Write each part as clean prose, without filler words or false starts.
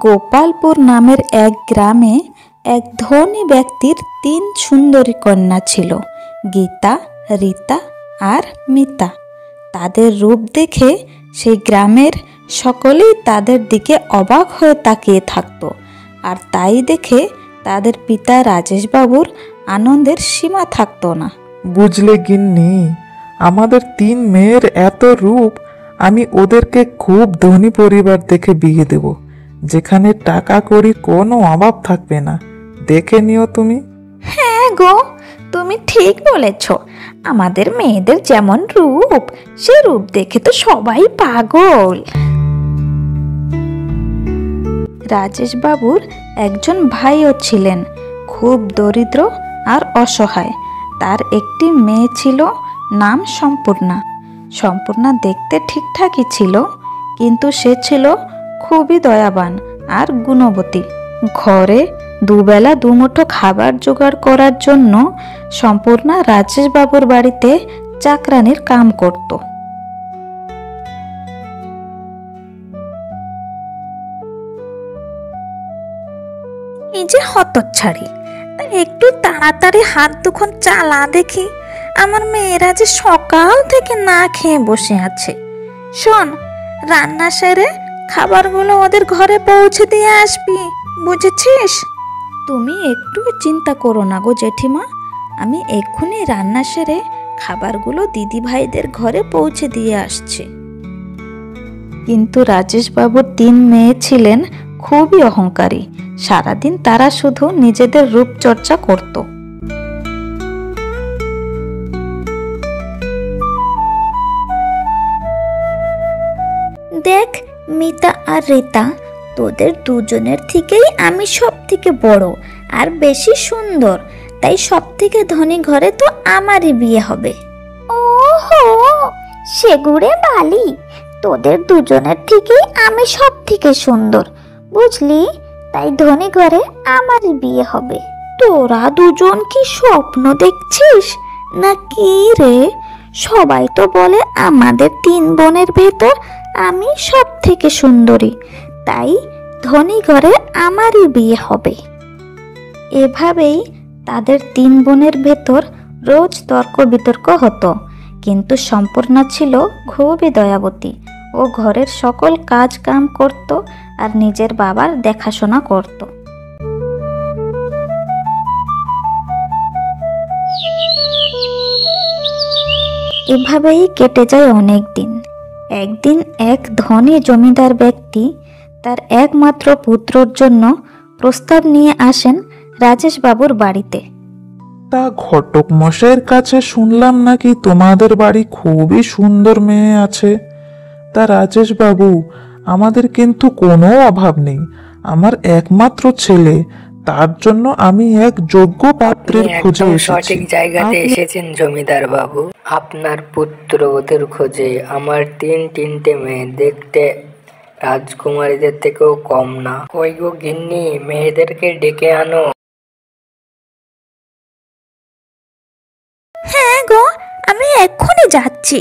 গোপালপুর নামের এক গ্রামে এক ধনী ব্যক্তির 3 সুন্দরী কন্যা ছিল, গীতা, রীতা আর মিতা। তাদের রূপ দেখে সেই গ্রামের সকলেই তাদের দিকে অবাক হয়ে তাকিয়ে থাকত। আর তাই দেখে তাদের পিতা রাজেশবাবুর আনন্দের সীমা থাকতো না। বুঝলে গিন্নি, আমাদের 3 মেয়ের এত রূপ, আমি ওদেরকে খুব ধনী পরিবার দেখে বিয়ে দেব, যেখানে টাকা কড়ি কোনো অভাব থাকবে না। দেখে নিও তুমি। হ্যাঁ গো, তুমি ঠিক বলেছ। আমাদের মেয়েদের যেমন রূপ, সে রূপ দেখে তো সবাই পাগল। রাজেশবাবুর একজন ভাইও ছিলেন, খুব দরিদ্র আর অসহায়। তার একটি মেয়ে ছিল, নাম সম্পূর্ণা। সম্পূর্ণা দেখতে ঠিকঠাকই ছিল, কিন্তু সে ছিল খুবই দয়াবান আর গুণবতী। ঘরে দুবেলা দুমুঠো খাবার জোগাড় করার জন্য সম্পূর্ণা রাজেশবাবুর বাড়িতে চাকরানির কাম করত। এই যে হতচ্ছাড়ি, তাই একটু তাড়াতাড়ি হাত দুখন চালা দেখি। আমার মেয়েরা যে সকাল থেকে না খেয়ে বসে আছে। শোন, রান্না সেরে খাবারগুলো ওদের ঘরে পৌঁছে দিয়ে আসবি, বুঝেছিস? তুমি একটু চিন্তা করো না গো জেঠিমা, আমি এক্ষুনি রান্না সেরে খাবারগুলো দিদি ভাইদের ঘরে পৌঁছে দিয়ে আসছি। কিন্তু রাজেশবাবুর 3 মেয়ে ছিলেন খুবই অহংকারী। সারাদিন তারা শুধু নিজেদের রূপচর্চা করত। দেখ মিতা আর রীতা, তোদের দুজনের থেকেই আমি সব থেকে বড় আর বেশি সুন্দর, তাই সব থেকে ধনী ঘরে তো আমারই বিয়ে হবে। ওহো, সেগুড়ে বালি, তোদের দুজনের থেকেই আমি সব থেকে সুন্দর, বুঝলি? তাই ধনী ঘরে আমারই বিয়ে হবে। তোরা দুজন কি স্বপ্ন দেখছিস না কি রে? সবাই তো বলে আমাদের 3 বোনের ভেতর আমি সব থেকে সুন্দরী, তাই ধনী ঘরে আমারই বিয়ে হবে। এভাবেই তাদের 3 বোনের ভেতর রোজ তর্ক বিতর্ক হতো। কিন্তু সম্পূর্ণা ছিল খুবই দয়াবতী। ও ঘরের সকল কাজ কাম করত আর নিজের বাবার দেখাশোনা করত। এভাবেই কেটে যায় অনেক দিন। একদিন এক ধনী জমিদার ব্যক্তি তার একমাত্র পুত্রর জন্য প্রস্তাব নিয়ে আসেন রাজেশবাবুর বাড়িতে। তা ঘটক মশাইয়ের কাছে শুনলাম নাকি তোমাদের বাড়ি খুবই সুন্দর মেয়ে আছে। তা রাজেশ বাবু, আমাদের কিন্তু কোনো অভাব নেই। আমার একমাত্র ছেলে, তার জন্য আমি এক যোগ্য পাত্রের খোঁজে এসেছি। সঠিক জায়গাতে এসেছেন জমিদার বাবু। আপনার পুত্রবধূর খোঁজে আমার 3টে মেয়ে, দেখতে রাজকুমারীদের থেকেও কম না। কই গো গিন্নি, মেয়েদেরকে ডেকে আনো। হ্যাঁ গো, আমি এক্ষুনি যাচ্ছি।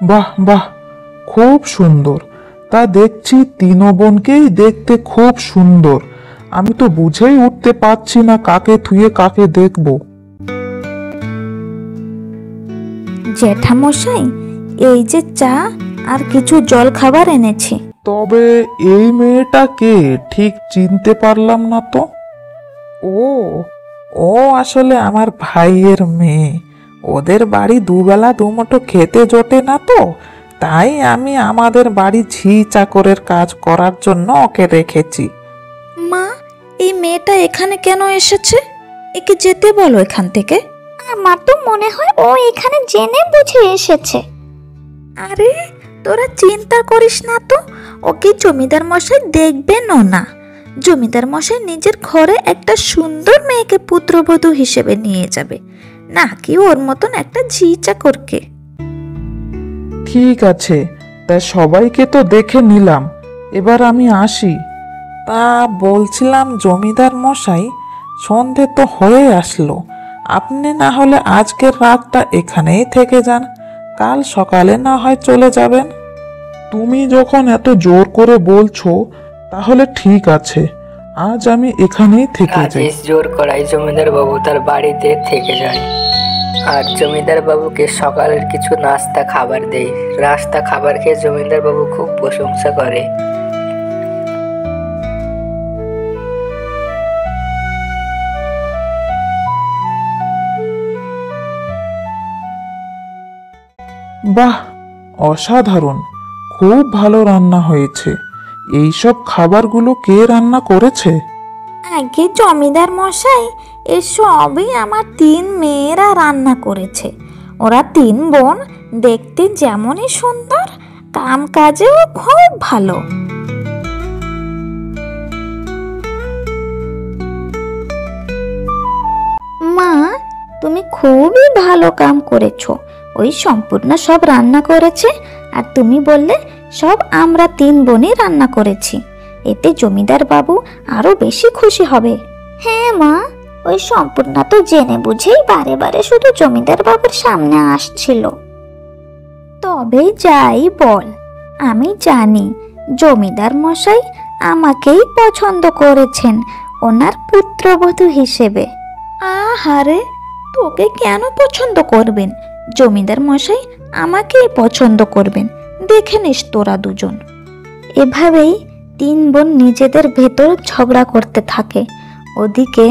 বাহ বাহ, খুব সুন্দর। তা দেখছি 3 বোনকেই দেখতে খুব সুন্দর। আমি তো বুঝেই উঠতে পারছি না কাকে থুয়ে কাকে দেখব। জ্যাঠামশাই, এই যে চা আর কিছু জল খাবার এনেছি। তবে এই মেয়েটা কে, ঠিক চিনতে পারলাম না তো। ও ও আসলে আমার ভাইয়ের মেয়ে। ওদের বাড়ি দুবেলা দুমুঠো খেতে জোটে না তো, তাই আমি আমাদের বাড়ি ঝি চাকরের কাজ করার জন্য ওকে রেখেছি। মা, এই মেয়েটা এখানে কেন এসেছে? একে যেতে বলো এখান থেকে। আমার তো মনে হয় ও এখানে জেনে বুঝে এসেছে। আরে তোরা চিন্তা করিস না তো, ওকে জমিদার মশাই দেখবেন না। জমিদার মশাই নিজের ঘরে একটা সুন্দর মেয়েকে পুত্রবধূ হিসেবে নিয়ে যাবে, নাকি ওর মতন একটা ঝি চাকরকে। ঠিক আছে, তা সবাইকে তো দেখে নিলাম, এবার আমি আসি। তা বলছিলাম জমিদার মশাই, সন্ধে তো হয়ে আসলো, আপনি না হলে আজকের রাতটা এখানেই থেকে যান, কাল সকালে না হয় চলে যাবেন। তুমি যখন এত জোর করে বলছো তাহলে ঠিক আছে, আজ আমি এখানেই থেকে যাই। রাজেশ জোর করায় জমিদার বাবু তার বাড়িতে থেকে যায় আর জমিদার বাবুকে সকালের কিছু নাস্তা খাবার দেয়। নাস্তা খাবার খেয়ে জমিদার বাবু খুব প্রশংসা করে। বাহ, অসাধারণ, খুব ভালো রান্না হয়েছে। এইসব খাবারগুলো কে রান্না করেছে? আগে জমিদার মশাই, এসবই আমার 3 মেয়েরা রান্না করেছে। ওরা 3 বোন দেখতে যেমনই সুন্দর, কাম কাজেও খুব ভালো। মা, তুমি খুবই ভালো কাম করেছো। ওই সম্পূর্ণ সব রান্না করেছে, আর তুমি বললে সব আমরা 3 বোনই রান্না করেছি। এতে জমিদার বাবু আরো বেশি খুশি হবে। হ্যাঁ মা, ওই সম্পূর্ণ তো জেনে বুঝেই বারে বারে শুধু জমিদার বাবুর সামনে আসছিল। তবে যাই বল, আমি জানি জমিদার মশাই আমাকেই পছন্দ করেছেন ওনার পুত্রবধূ হিসেবে। আহারে, তোকে কেন পছন্দ করবেন? জমিদার মশাই আমাকেই পছন্দ করবেন, দেখে নিস তোরা দুজন। এভাবেই 3 বোন নিজেদের ভেতর ঝগড়া করতে থাকে। ওদিকে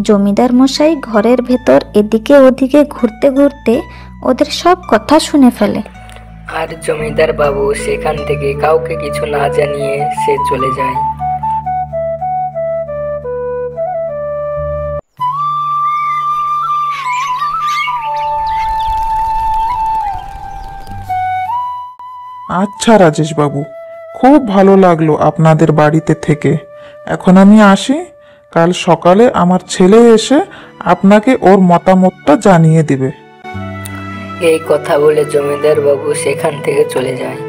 জমিদার মশাই ঘরের ভেতর এদিকে ওদিকে ঘুরতে ঘুরতে ওদের সব কথা শুনে ফেলে। আর জমিদার বাবু সেখান থেকে কাউকে কিছু না জানিয়ে সে চলে যায়। আচ্ছা রাজেশ বাবু, খুব ভালো লাগলো আপনাদের বাড়িতে থেকে। এখন আমি আসি, কাল সকালে আমার ছেলে এসে আপনাকে ওর মতামতটা জানিয়ে দিবে। এই কথা বলে জমিদার বাবু সেখান থেকে চলে যায়।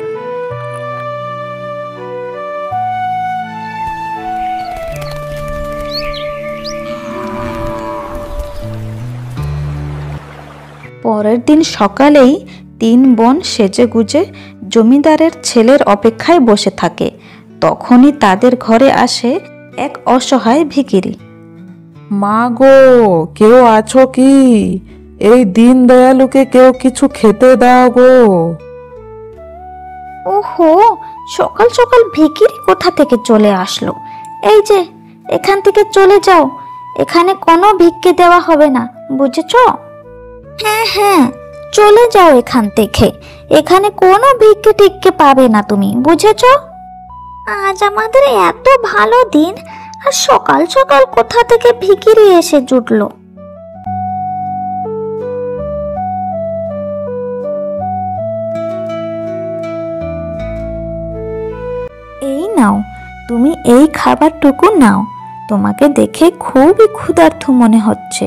পরের দিন সকালেই 3 বোন সেজেগুজে জমিদারের ছেলের অপেক্ষায় বসে থাকে। তখনই তাদের ঘরে আসে এক অসহায় ভিখিরি। মা গো, কেউ আছো কি? এই দিন দয়ালুকে কেউ কিছু খেতে দাও গো। ওহো, সকাল সকাল ভিখিরি কোথা থেকে চলে আসলো? এই যে, এখান থেকে চলে যাও, এখানে কোনো ভিক্ষে দেওয়া হবে না, বুঝেছো? হ্যাঁ হ্যাঁ, চলে যাও এখান থেকে, এখানে কোনো ভিক্ষে টিক্ষে পাবে না তুমি, বুঝেছো? আজ আমাদের এত ভালো দিন, আর সকাল সকাল কোথা থেকে ভিখিরি এসে জুটলো? এই নাও, তুমি এই খাবারটুকু নাও। তোমাকে দেখে খুবই ক্ষুধার্ত মনে হচ্ছে।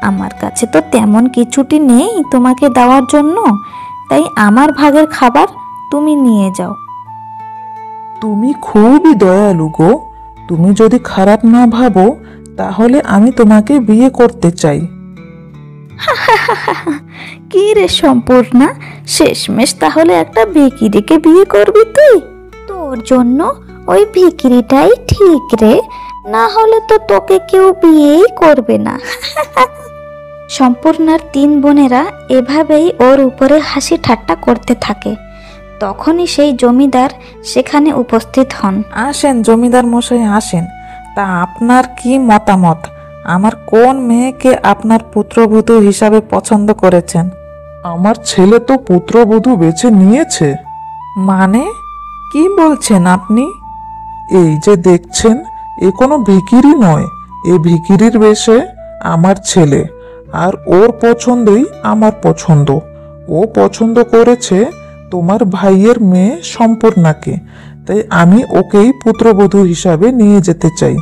আমার কাছে তো তেমন কিছুটি নেই তোমাকে দেওয়ার জন্য, তাই আমার ভাগের খাবার তুমি নিয়ে যাও। তুমি খুবই দয়ালু গো। তুমি যদি খারাপ না ভাবো তাহলে আমি তোমাকে বিয়ে করতে চাই। কি রে সম্পূর্ণা, শেষমেশ তাহলে একটা ভিখিরিকে বিয়ে করবি তুই? তোর জন্য ওই ভিখিরিটাই ঠিক রে, না হলে তো তোকে কেউ বিয়েই করবে না। সম্পূর্ণার 3 বোনেরা এভাবেই ওর উপরে হাসি ঠাট্টা করতে থাকে। তখনই সেই জমিদার সেখানে উপস্থিত হন। আসেন জমিদার মশাই, আসেন। তা আপনার কি মতামত? আমার কোন মেয়েকে আপনার পুত্রবধূ হিসাবে পছন্দ করেছেন? আমার ছেলে তো পুত্রবধূ বেছে নিয়েছে। মানে কি বলছেন আপনি? এই যে দেখছেন, এ কোনো ভিখিরি নয়, এ ভিখিরির বেশে আমার ছেলে, আর ওর পছন্দই আমার পছন্দ। ও পছন্দ করেছে তোমার ভাইয়ের মেয়ে সম্পূর্ণাকে, তাই আমি ওকেই পুত্রবধূ হিসাবে নিয়ে যেতে চাই।